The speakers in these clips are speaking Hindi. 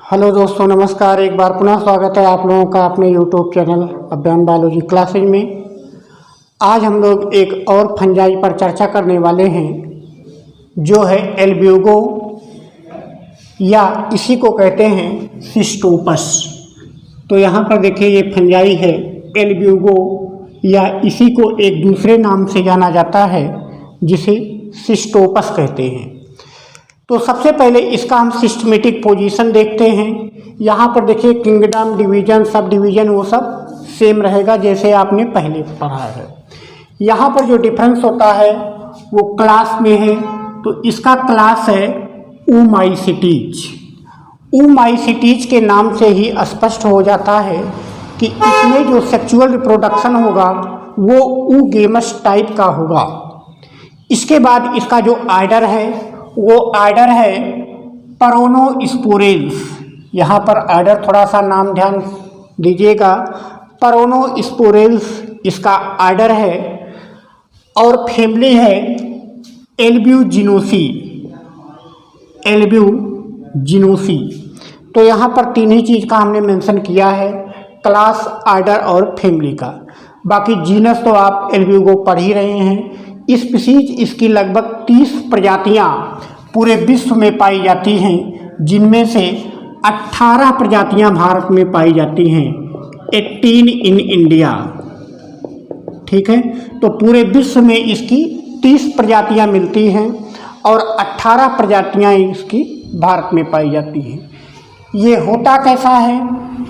हेलो दोस्तों, नमस्कार। एक बार पुनः स्वागत है आप लोगों का अपने यूट्यूब चैनल अभियान बायोलॉजी क्लासेज में। आज हम लोग एक और फंजाई पर चर्चा करने वाले हैं, जो है एल्ब्यूगो या इसी को कहते हैं सिस्टोपस। तो यहाँ पर देखिए, ये फंजाई है एल्ब्यूगो या इसी को एक दूसरे नाम से जाना जाता है जिसे सिस्टोपस कहते हैं। तो सबसे पहले इसका हम सिस्टमेटिक पोजीशन देखते हैं। यहाँ पर देखिए, किंगडम, डिवीजन, सब डिवीजन वो सब सेम रहेगा जैसे आपने पहले पढ़ा है। यहाँ पर जो डिफरेंस होता है वो क्लास में है। तो इसका क्लास है ऊमाइसिटीज। ऊमाइसिटीज के नाम से ही स्पष्ट हो जाता है कि इसमें जो सेक्सुअल रिप्रोडक्शन होगा वो ऊगेमस टाइप का होगा। इसके बाद इसका जो आर्डर है वो आर्डर है पेरोनोस्पोरेल्स। यहाँ पर आर्डर थोड़ा सा नाम ध्यान दीजिएगा, पेरोनोस्पोरेल्स इसका आर्डर है और फैमिली है एल्ब्यूजिनोसी। एल्ब्यूजिनोसी। तो यहाँ पर तीन ही चीज़ का हमने मेंशन किया है, क्लास, आर्डर और फैमिली का। बाकी जीनस तो आप एल्ब्यूगो पढ़ ही रहे हैं। स्पीशीज इसकी लगभग 30 प्रजातियां पूरे विश्व में पाई जाती हैं, जिनमें से 18 प्रजातियां भारत में पाई जाती हैं, 18 इन इंडिया। ठीक है, तो पूरे विश्व में इसकी 30 प्रजातियां मिलती हैं और 18 प्रजातियां इसकी भारत में पाई जाती हैं। ये होता कैसा है?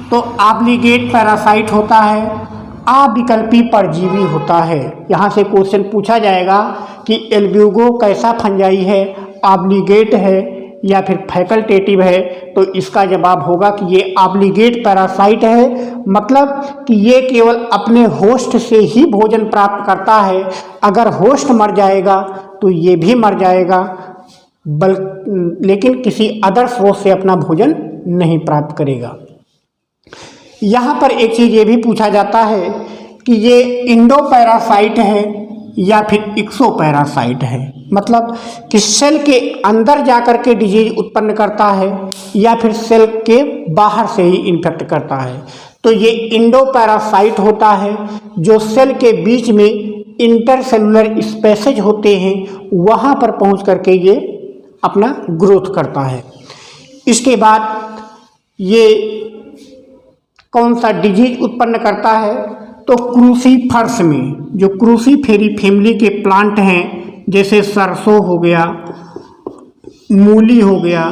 तो ऑब्लिगेट पैरासाइट होता है, अविकल्पी परजीवी होता है। यहाँ से क्वेश्चन पूछा जाएगा कि एल्ब्यूगो कैसा फंजाई है, ऑब्लिगेट है या फिर फैकल्टेटिव है। तो इसका जवाब होगा कि ये ऑब्लिगेट पैरासाइट है, मतलब कि ये केवल अपने होस्ट से ही भोजन प्राप्त करता है। अगर होस्ट मर जाएगा तो ये भी मर जाएगा, लेकिन किसी अदर सोर्स से अपना भोजन नहीं प्राप्त करेगा। यहाँ पर एक चीज़ ये भी पूछा जाता है कि ये इंडोपैरासाइट है या फिर एक्सोपैरासाइट है, मतलब कि सेल के अंदर जाकर के डिजीज उत्पन्न करता है या फिर सेल के बाहर से ही इन्फेक्ट करता है। तो ये इंडोपैरासाइट होता है, जो सेल के बीच में इंटरसेलुलर स्पेसेज होते हैं वहाँ पर पहुँच करके ये अपना ग्रोथ करता है। इसके बाद ये कौन सा डिजीज उत्पन्न करता है? तो क्रूसीफर्स में, जो क्रूसीफेरी फैमिली के प्लांट हैं, जैसे सरसों हो गया, मूली हो गया,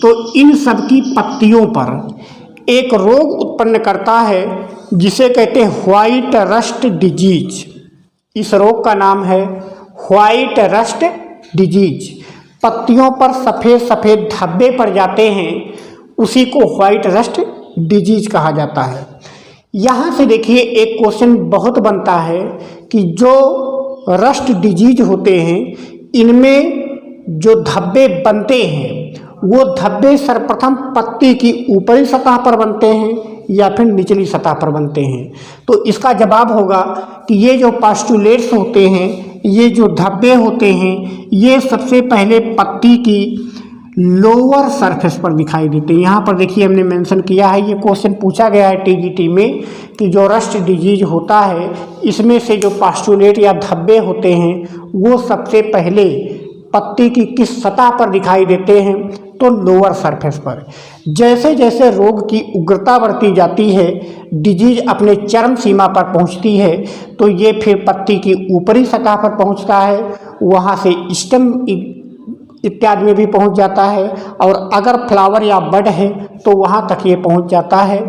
तो इन सब की पत्तियों पर एक रोग उत्पन्न करता है जिसे कहते हैं व्हाइट रस्ट डिजीज। इस रोग का नाम है व्हाइट रस्ट डिजीज। पत्तियों पर सफ़ेद सफ़ेद धब्बे पड़ जाते हैं, उसी को व्हाइट रस्ट डिजीज कहा जाता है। यहाँ से देखिए, एक क्वेश्चन बहुत बनता है कि जो रस्ट डिजीज होते हैं इनमें जो धब्बे बनते हैं वो धब्बे सर्वप्रथम पत्ती की ऊपरी सतह पर बनते हैं या फिर निचली सतह पर बनते हैं। तो इसका जवाब होगा कि ये जो पास्टुलेट्स होते हैं, ये जो धब्बे होते हैं, ये सबसे पहले पत्ती की लोअर सरफेस पर दिखाई देते हैं। यहाँ पर देखिए, हमने मेंशन किया है, ये क्वेश्चन पूछा गया है टीजीटी में कि जो रस्ट डिजीज होता है इसमें से जो पास्टुलेट या धब्बे होते हैं वो सबसे पहले पत्ती की किस सतह पर दिखाई देते हैं? तो लोअर सरफेस पर। जैसे जैसे रोग की उग्रता बढ़ती जाती है, डिजीज अपने चरम सीमा पर पहुंचती है, तो ये फिर पत्ती की ऊपरी सतह पर पहुंचता है, वहाँ से स्टेम इत्यादि में भी पहुंच जाता है, और अगर फ्लावर या बड है तो वहाँ तक ये पहुंच जाता है।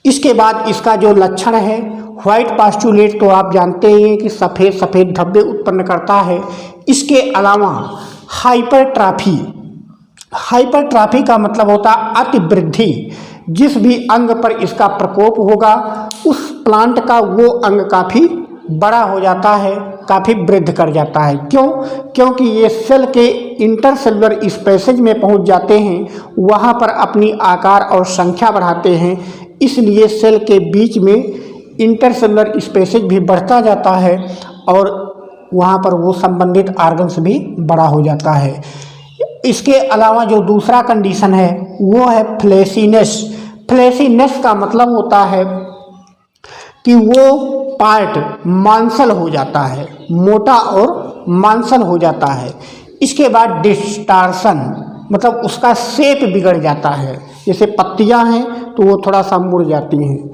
इसके बाद इसका जो लक्षण है, व्हाइट पास्टुलेट तो आप जानते ही हैं कि सफ़ेद सफ़ेद धब्बे उत्पन्न करता है। इसके अलावा हाइपरट्राफी। हाइपरट्राफी का मतलब होता है अतिवृद्धि। जिस भी अंग पर इसका प्रकोप होगा उस प्लांट का वो अंग काफ़ी बड़ा हो जाता है, काफ़ी वृद्धि कर जाता है। क्यों? क्योंकि ये सेल के इंटरसेलुलर स्पेसेज में पहुंच जाते हैं, वहां पर अपनी आकार और संख्या बढ़ाते हैं, इसलिए सेल के बीच में इंटरसेलुलर स्पेसेज भी बढ़ता जाता है और वहां पर वो संबंधित ऑर्गन्स भी बड़ा हो जाता है। इसके अलावा जो दूसरा कंडीशन है वो है फ्लैसीनेस। फ्लैसीनेस का मतलब होता है कि वो पार्ट मांसल हो जाता है, मोटा और मांसल हो जाता है। इसके बाद डिस्टार्शन, मतलब उसका शेप बिगड़ जाता है, जैसे पत्तियां हैं तो वो थोड़ा सा मुड़ जाती हैं।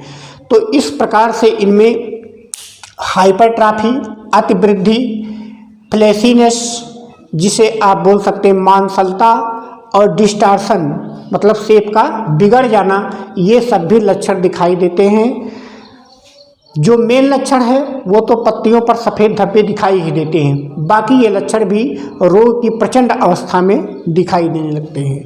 तो इस प्रकार से इनमें हाइपरट्राफी, अतिवृद्धि, फ्लैसीनेस जिसे आप बोल सकते हैं मांसलता, और डिस्टार्शन मतलब शेप का बिगड़ जाना, ये सब भी लक्षण दिखाई देते हैं। जो मेन लक्षण है वो तो पत्तियों पर सफ़ेद धब्बे दिखाई ही देते हैं, बाकी ये लक्षण भी रोग की प्रचंड अवस्था में दिखाई देने लगते हैं।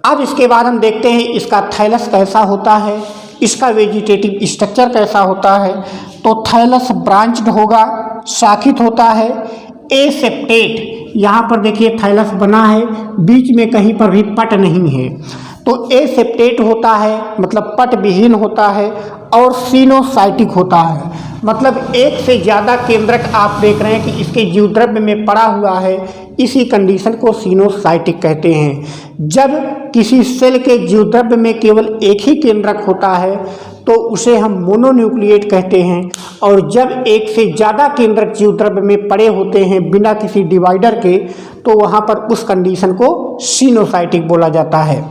अब इसके बाद हम देखते हैं इसका थैलस कैसा होता है, इसका वेजिटेटिव स्ट्रक्चर कैसा होता है। तो थैलस ब्रांच्ड होगा, शाखित होता है, एसेप्टेट। यहाँ पर देखिए थैलस बना है, बीच में कहीं पर भी पट नहीं है, तो एसेप्टेट होता है मतलब पट विहीन होता है, और सिनोसाइटिक होता है मतलब एक से ज़्यादा केंद्रक आप देख रहे हैं कि इसके जीवद्रव्य में पड़ा हुआ है, इसी कंडीशन को सिनोसाइटिक कहते हैं। जब किसी सेल के जीवद्रव्य में केवल एक ही केंद्रक होता है तो उसे हम मोनोन्यूक्लिएट कहते हैं, और जब एक से ज़्यादा केंद्रक जीवद्रव्य में पड़े होते हैं बिना किसी डिवाइडर के, तो वहाँ पर उस कंडीशन को सिनोसाइटिक बोला जाता है।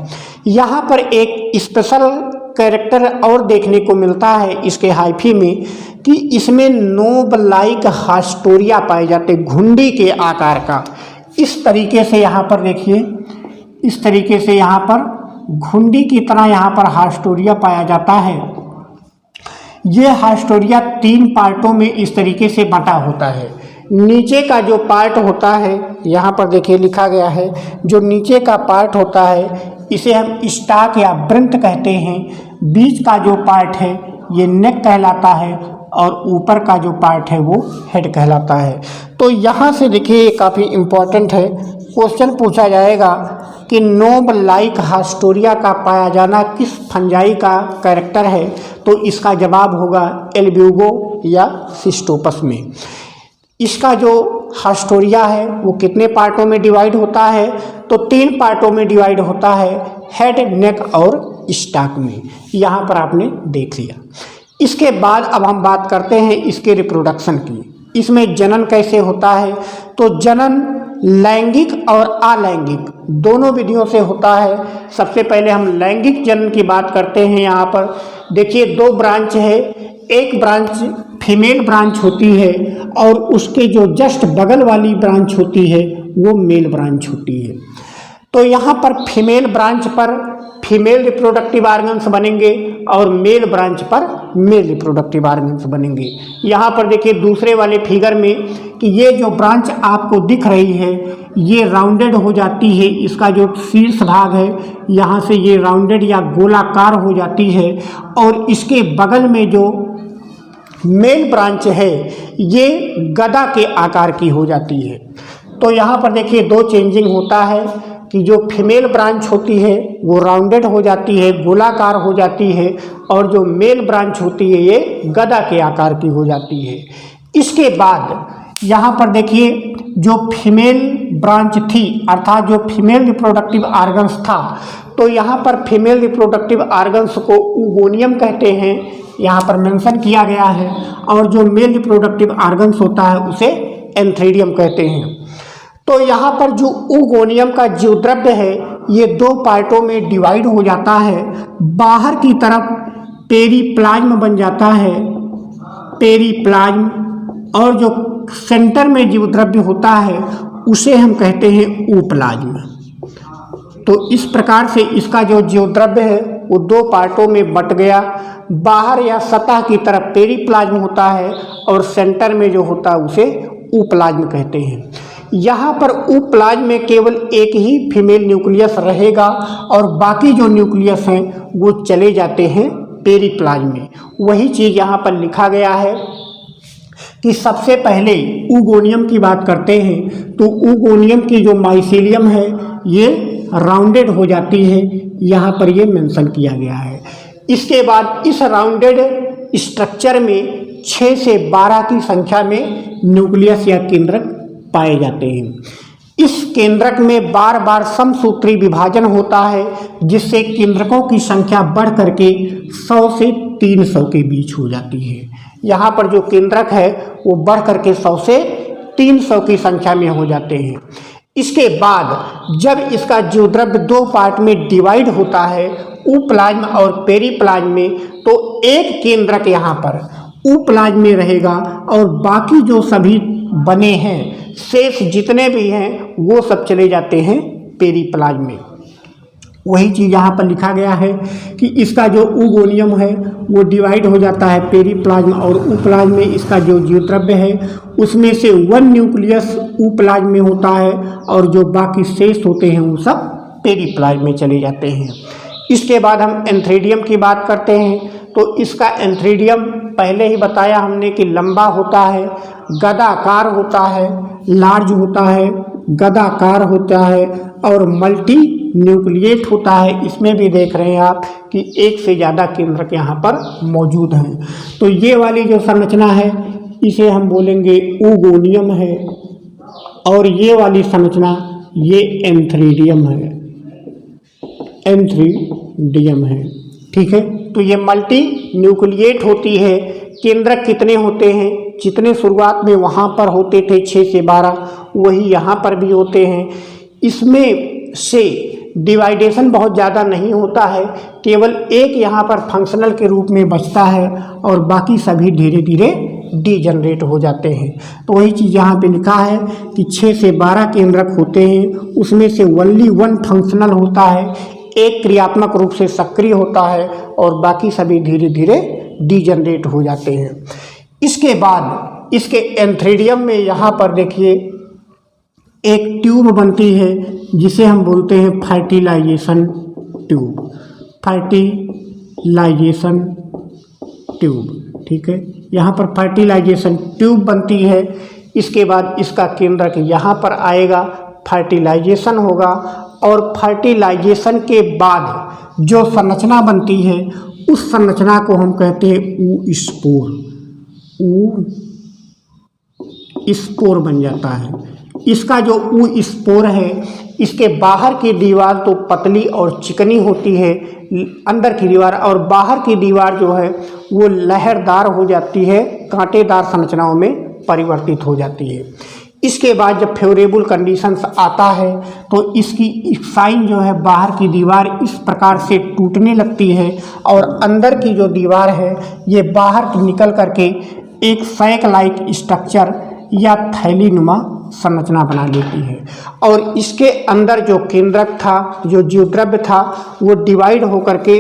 यहाँ पर एक स्पेशल कैरेक्टर और देखने को मिलता है इसके हाइफी में कि इसमें नोब लाइक हास्टोरिया पाए जाते, घुंडी के आकार का। इस तरीके से यहाँ पर देखिए, इस तरीके से यहाँ पर घुंडी की तरह यहाँ पर हास्टोरिया पाया जाता है। ये हास्टोरिया 3 पार्टों में इस तरीके से बंटा होता है। नीचे का जो पार्ट होता है यहाँ पर देखिए लिखा गया है, जो नीचे का पार्ट होता है इसे हम स्टाक या वृंत कहते हैं। बीच का जो पार्ट है ये नेक कहलाता है, और ऊपर का जो पार्ट है वो हेड कहलाता है। तो यहाँ से देखिए काफ़ी इम्पोर्टेंट है, क्वेश्चन पूछा जाएगा कि नोब लाइक हास्टोरिया का पाया जाना किस फंजाई का कैरेक्टर है, तो इसका जवाब होगा एल्ब्यूगो या सिस्टोपस में। इसका जो हास्टोरिया है वो कितने पार्टों में डिवाइड होता है, तो 3 पार्टों में डिवाइड होता है, हेड, नेक और स्टाक में। यहाँ पर आपने देख लिया। इसके बाद अब हम बात करते हैं इसके रिप्रोडक्शन की। इसमें जनन कैसे होता है, तो जनन लैंगिक और अलैंगिक दोनों विधियों से होता है। सबसे पहले हम लैंगिक जनन की बात करते हैं। यहाँ पर देखिए 2 ब्रांच है, एक ब्रांच फीमेल ब्रांच होती है और उसके जो जस्ट बगल वाली ब्रांच होती है वो मेल ब्रांच होती है। तो यहाँ पर फीमेल ब्रांच पर फीमेल रिप्रोडक्टिव ऑर्गन्स बनेंगे और मेल ब्रांच पर मेल रिप्रोडक्टिव ऑर्गन्स बनेंगे। यहाँ पर देखिए दूसरे वाले फिगर में कि ये जो ब्रांच आपको दिख रही है ये राउंडेड हो जाती है, इसका जो शीर्ष भाग है यहाँ से ये राउंडेड या गोलाकार हो जाती है, और इसके बगल में जो मेल ब्रांच है ये गदा के आकार की हो जाती है। तो यहाँ पर देखिए 2 चेंजिंग होता है कि जो फीमेल ब्रांच होती है वो राउंडेड हो जाती है, गोलाकार हो जाती है, और जो मेल ब्रांच होती है ये गदा के आकार की हो जाती है। इसके बाद यहाँ पर देखिए जो फीमेल ब्रांच थी अर्थात जो फीमेल रिप्रोडक्टिव ऑर्गन्स था, तो यहाँ पर फीमेल रिप्रोडक्टिव ऑर्गन्स को ऊगोनियम कहते हैं, यहाँ पर मेंशन किया गया है, और जो मेल रिप्रोडक्टिव ऑर्गन्स होता है उसे एंथ्रीडियम कहते हैं। तो यहाँ पर जो ऊगोनियम का जीवद्रव्य है ये 2 पार्टों में डिवाइड हो जाता है। बाहर की तरफ पेरीप्लाज्म बन जाता है, पेरीप्लाज्म, और जो सेंटर में जीवद्रव्य होता है उसे हम कहते हैं ऊप्लाज्म। तो इस प्रकार से इसका जो जीवद्रव्य है वो 2 पार्टों में बट गया। बाहर या सतह की तरफ पेरीप्लाज्म होता है और सेंटर में जो होता है उसे ऊप्लाज्म कहते हैं। यहाँ पर ऊप्लाज्म में केवल एक ही फीमेल न्यूक्लियस रहेगा और बाकी जो न्यूक्लियस हैं वो चले जाते हैं पेरीप्लाज्म में। वही चीज़ यहाँ पर लिखा गया है कि सबसे पहले ऊगोनियम की बात करते हैं तो ऊगोनियम की जो माइसीलियम है ये राउंडेड हो जाती है, यहाँ पर ये मेंशन किया गया है। इसके बाद इस राउंडेड स्ट्रक्चर में 6 से 12 की संख्या में न्यूक्लियस या केंद्रक पाए जाते हैं। इस केंद्रक में बार बार समसूत्री विभाजन होता है, जिससे केंद्रकों की संख्या बढ़ करके 100 से 300 के बीच हो जाती है। यहाँ पर जो केंद्रक है वो बढ़ करके 100 से 300 की संख्या में हो जाते हैं। इसके बाद जब इसका ज्योद्रव्य दो पार्ट में डिवाइड होता है, उप्लाज्म और पेरिप्लाज्म में, तो एक केंद्रक यहाँ पर उप्लाज्म में रहेगा और बाकी जो सभी बने हैं, शेष जितने भी हैं, वो सब चले जाते हैं पेरिप्लाज्म में। वही चीज़ यहाँ पर लिखा गया है कि इसका जो ऊगोनियम है वो डिवाइड हो जाता है पेरिप्लाज्म और उप्लाज्म में। इसका जो ज्योद्रव्य है उसमें से 1 न्यूक्लियस उप्लाज्म में होता है और जो बाकी शेष होते हैं वो सब पेरिप्लाज्म में चले जाते हैं। इसके बाद हम एंथ्रेडियम की बात करते हैं। तो इसका एंथ्रेडियम पहले ही बताया हमने कि लंबा होता है, गदाकार होता है, लार्ज होता है, गदाकार होता है और मल्टी न्यूक्लिएट होता है। इसमें भी देख रहे हैं आप कि एक से ज़्यादा केंद्रक यहाँ पर मौजूद हैं। तो ये वाली जो संरचना है इसे हम बोलेंगे ऊगोनियम है और ये वाली संरचना ये एंथ्रेडियम है, एंथ्रेडियम है। ठीक है, तो ये मल्टी न्यूक्लिएट होती है। केंद्रक कितने होते हैं? जितने शुरुआत में वहाँ पर होते थे 6 से 12, वही यहाँ पर भी होते हैं। इसमें से डिवाइडेशन बहुत ज़्यादा नहीं होता है, केवल एक यहाँ पर फंक्शनल के रूप में बचता है और बाकी सभी धीरे धीरे डीजनरेट हो जाते हैं। तो वही चीज़ यहाँ पे लिखा है कि 6 से 12 केंद्रक होते हैं, उसमें से ओनली 1 फंक्शनल होता है, एक क्रियात्मक रूप से सक्रिय होता है और बाकी सभी धीरे धीरे डीजनरेट हो जाते हैं। इसके बाद इसके एंथ्रेडियम में यहाँ पर देखिए एक ट्यूब बनती है जिसे हम बोलते हैं फर्टिलाइजेशन ट्यूब, फर्टिलाइजेशन ट्यूब। ठीक है, यहाँ पर फर्टिलाइजेशन ट्यूब बनती है। इसके बाद इसका केंद्रक यहाँ पर आएगा, फर्टिलाइजेशन होगा और फर्टिलाइजेशन के बाद जो संरचना बनती है उस संरचना को हम कहते हैं ऊ स्पोर। ऊ स्पोर बन जाता है। इसका जो ऊ स्पोर है, इसके बाहर की दीवार तो पतली और चिकनी होती है, अंदर की दीवार, और बाहर की दीवार जो है वो लहरदार हो जाती है, कांटेदार संरचनाओं में परिवर्तित हो जाती है। इसके बाद जब फेवरेबल कंडीशंस आता है तो इसकी साइन जो है बाहर की दीवार इस प्रकार से टूटने लगती है और अंदर की जो दीवार है ये बाहर निकल करके एक सैक लाइक स्ट्रक्चर या थैलीनुमा संरचना बना लेती है। और इसके अंदर जो केंद्रक था, जो ज्योद्रव्य था, वो डिवाइड होकर के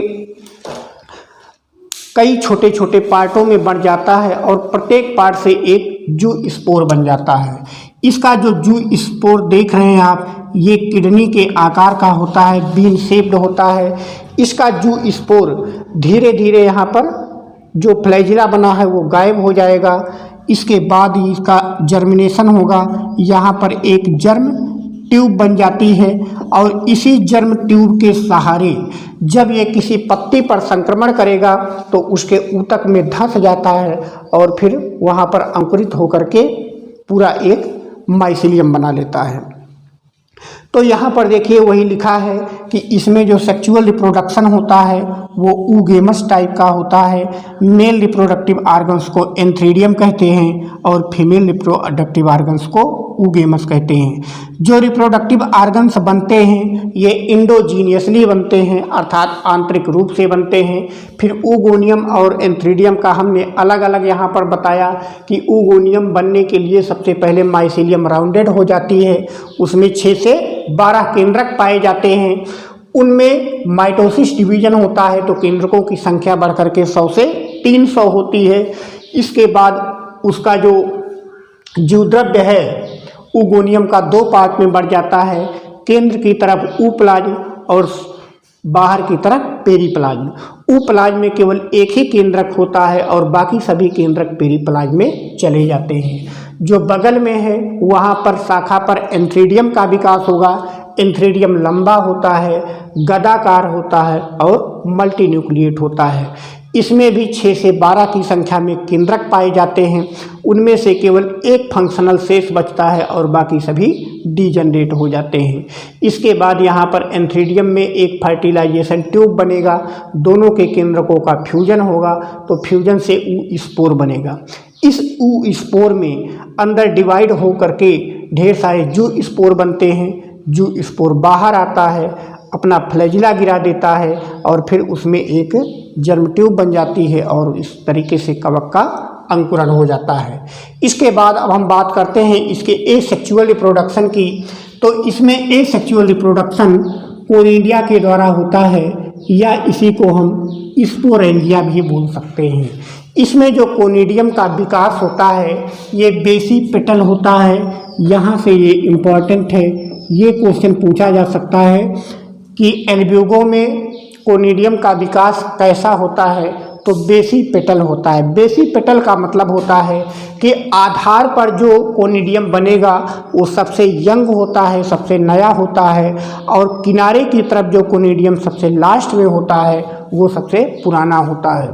कई छोटे छोटे पार्टों में बढ़ जाता है और प्रत्येक पार्ट से एक जू स्पोर बन जाता है। इसका जो जू स्पोर देख रहे हैं आप, ये किडनी के आकार का होता है, बीन शेप्ड होता है। इसका जू स्पोर धीरे धीरे यहाँ पर जो फ्लैजिला बना है वो गायब हो जाएगा। इसके बाद ही इसका जर्मिनेशन होगा। यहाँ पर एक जर्म ट्यूब बन जाती है और इसी जर्म ट्यूब के सहारे जब ये किसी पत्ती पर संक्रमण करेगा तो उसके ऊतक में धंस जाता है और फिर वहाँ पर अंकुरित होकर के पूरा एक माइसीलियम बना लेता है। तो यहाँ पर देखिए वही लिखा है कि इसमें जो सेक्सुअल रिप्रोडक्शन होता है वो ऊगेमस टाइप का होता है। मेल रिप्रोडक्टिव आर्गन्स को एंथ्रेडियम कहते हैं और फीमेल रिप्रोडक्टिव आर्गन्स को ऊगेमस कहते हैं। जो रिप्रोडक्टिव आर्गन्स बनते हैं ये इंडोजीनियसली बनते हैं, अर्थात आंतरिक रूप से बनते हैं। फिर ऊगोनियम और एंथ्रेडियम का हमने अलग अलग यहाँ पर बताया कि ऊगोनियम बनने के लिए सबसे पहले माइसीलियम राउंडेड हो जाती है, उसमें 6 से 12 केंद्रक पाए जाते हैं। उनमें माइटोसिस डिवीजन होता है तो केंद्रकों की संख्या बढ़कर के 100 से 300 होती है। इसके बाद उसका जो ज्योद्रव्य है ऊगोनियम का 2 पार्ट में बढ़ जाता है, केंद्र की तरफ ऊप्लाज्म और बाहर की तरफ पेरिप्लाज्म। ऊप्लाज्म में केवल एक ही केंद्रक होता है और बाकी सभी केंद्रक पेरिप्लाज्म में चले जाते हैं। जो बगल में है वहाँ पर शाखा पर एंथ्रेडियम का विकास होगा। एंथ्रेडियम लंबा होता है, गदाकार होता है और मल्टीन्यूक्लिएट होता है। इसमें भी 6 से 12 की संख्या में केंद्रक पाए जाते हैं। उनमें से केवल एक फंक्शनल शेष बचता है और बाकी सभी डीजनरेट हो जाते हैं। इसके बाद यहाँ पर एंथ्रीडियम में एक फर्टिलाइजेशन ट्यूब बनेगा, दोनों के केंद्रकों का फ्यूजन होगा तो फ्यूजन से ऊ स्पोर बनेगा। इस ऊ स्पोर में अंदर डिवाइड हो करके ढेर सारे जू स्पोर बनते हैं। जू स्पोर बाहर आता है, अपना फ्लैजिला गिरा देता है और फिर उसमें एक जर्म ट्यूब बन जाती है और इस तरीके से कवक का अंकुरण हो जाता है। इसके बाद अब हम बात करते हैं इसके एसेक्सुअल रिप्रोडक्शन की। तो इसमें एसेक्सुअल रिप्रोडक्शन कोनिडिया के द्वारा होता है या इसी को हम स्पोरेंजिया भी बोल सकते हैं। इसमें जो कोनिडियम का विकास होता है ये बेसिपेटल होता है। यहाँ से ये इम्पॉर्टेंट है, ये क्वेश्चन पूछा जा सकता है कि एल्ब्यूगो में कोनिडियम का विकास कैसा होता है, तो बेसिपेटल होता है। बेसिपेटल का मतलब होता है कि आधार पर जो कोनिडियम बनेगा वो सबसे यंग होता है, सबसे नया होता है, और किनारे की तरफ जो कोनिडियम सबसे लास्ट में होता है वो सबसे पुराना होता है।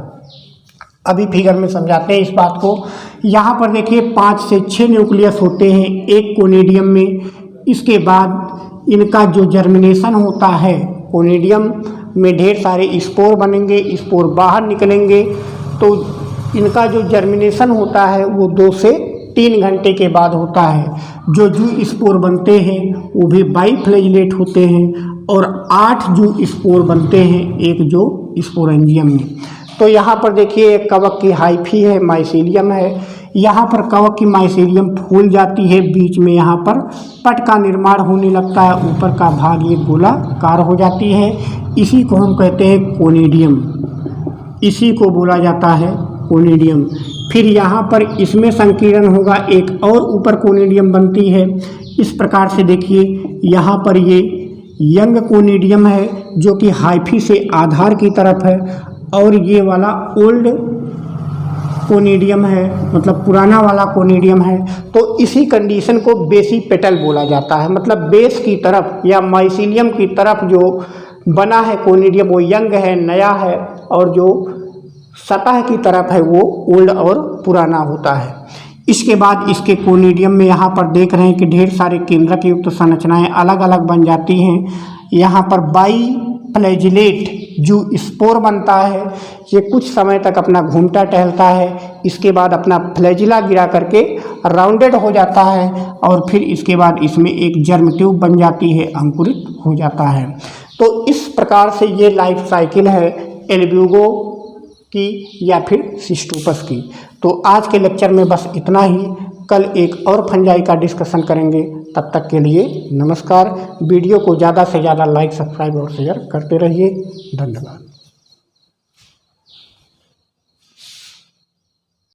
अभी फिगर में समझाते हैं इस बात को। यहाँ पर देखिए 5 से 6 न्यूक्लियस होते हैं एक कोनिडियम में। इसके बाद इनका जो जर्मिनेशन होता है, कोनिडियम में ढेर सारे स्पोर बनेंगे, स्पोर बाहर निकलेंगे, तो इनका जो जर्मिनेशन होता है वो 2 से 3 घंटे के बाद होता है। जो जू स्पोर बनते हैं वो भी बाइफ्लैजिलेट होते हैं और 8 जू स्पोर बनते हैं एक जो स्पोरेंजियम में। तो यहाँ पर देखिए कवक की हाइफी है, माइसीलियम है। यहाँ पर कवक की माइसीलियम फूल जाती है, बीच में यहाँ पर पट का निर्माण होने लगता है, ऊपर का भाग ये गोलाकार हो जाती है। इसी को हम कहते हैं कोनिडियम, इसी को बोला जाता है कोनिडियम। फिर यहाँ पर इसमें संकीर्ण होगा, एक और ऊपर कोनिडियम बनती है। इस प्रकार से देखिए यहाँ पर ये यंग कोनिडियम है जो कि हाइफी से आधार की तरफ है, और ये वाला ओल्ड कोनिडियम है, मतलब पुराना वाला कोनिडियम है। तो इसी कंडीशन को बेसिपेटल बोला जाता है, मतलब बेस की तरफ या माइसीलियम की तरफ जो बना है कोनिडियम वो यंग है, नया है, और जो सतह की तरफ है वो ओल्ड और पुराना होता है। इसके बाद इसके कोनिडियम में यहाँ पर देख रहे हैं कि ढेर सारे केंद्रक युक्त संरचनाएं अलग अलग बन जाती हैं। यहाँ पर बाइफ्लैजिलेट जू स्पोर बनता है, ये कुछ समय तक अपना घूमता टहलता है, इसके बाद अपना फ्लैजिला गिरा करके राउंडेड हो जाता है, और फिर इसके बाद इसमें एक जर्म ट्यूब बन जाती है, अंकुरित हो जाता है। तो इस प्रकार से ये लाइफ साइकिल है एल्ब्यूगो की या फिर सिस्टोपस की। तो आज के लेक्चर में बस इतना ही, कल एक और फंजाई का डिस्कशन करेंगे। तब तक के लिए नमस्कार। वीडियो को ज़्यादा से ज़्यादा लाइक, सब्सक्राइब और शेयर करते रहिए। धन्यवाद।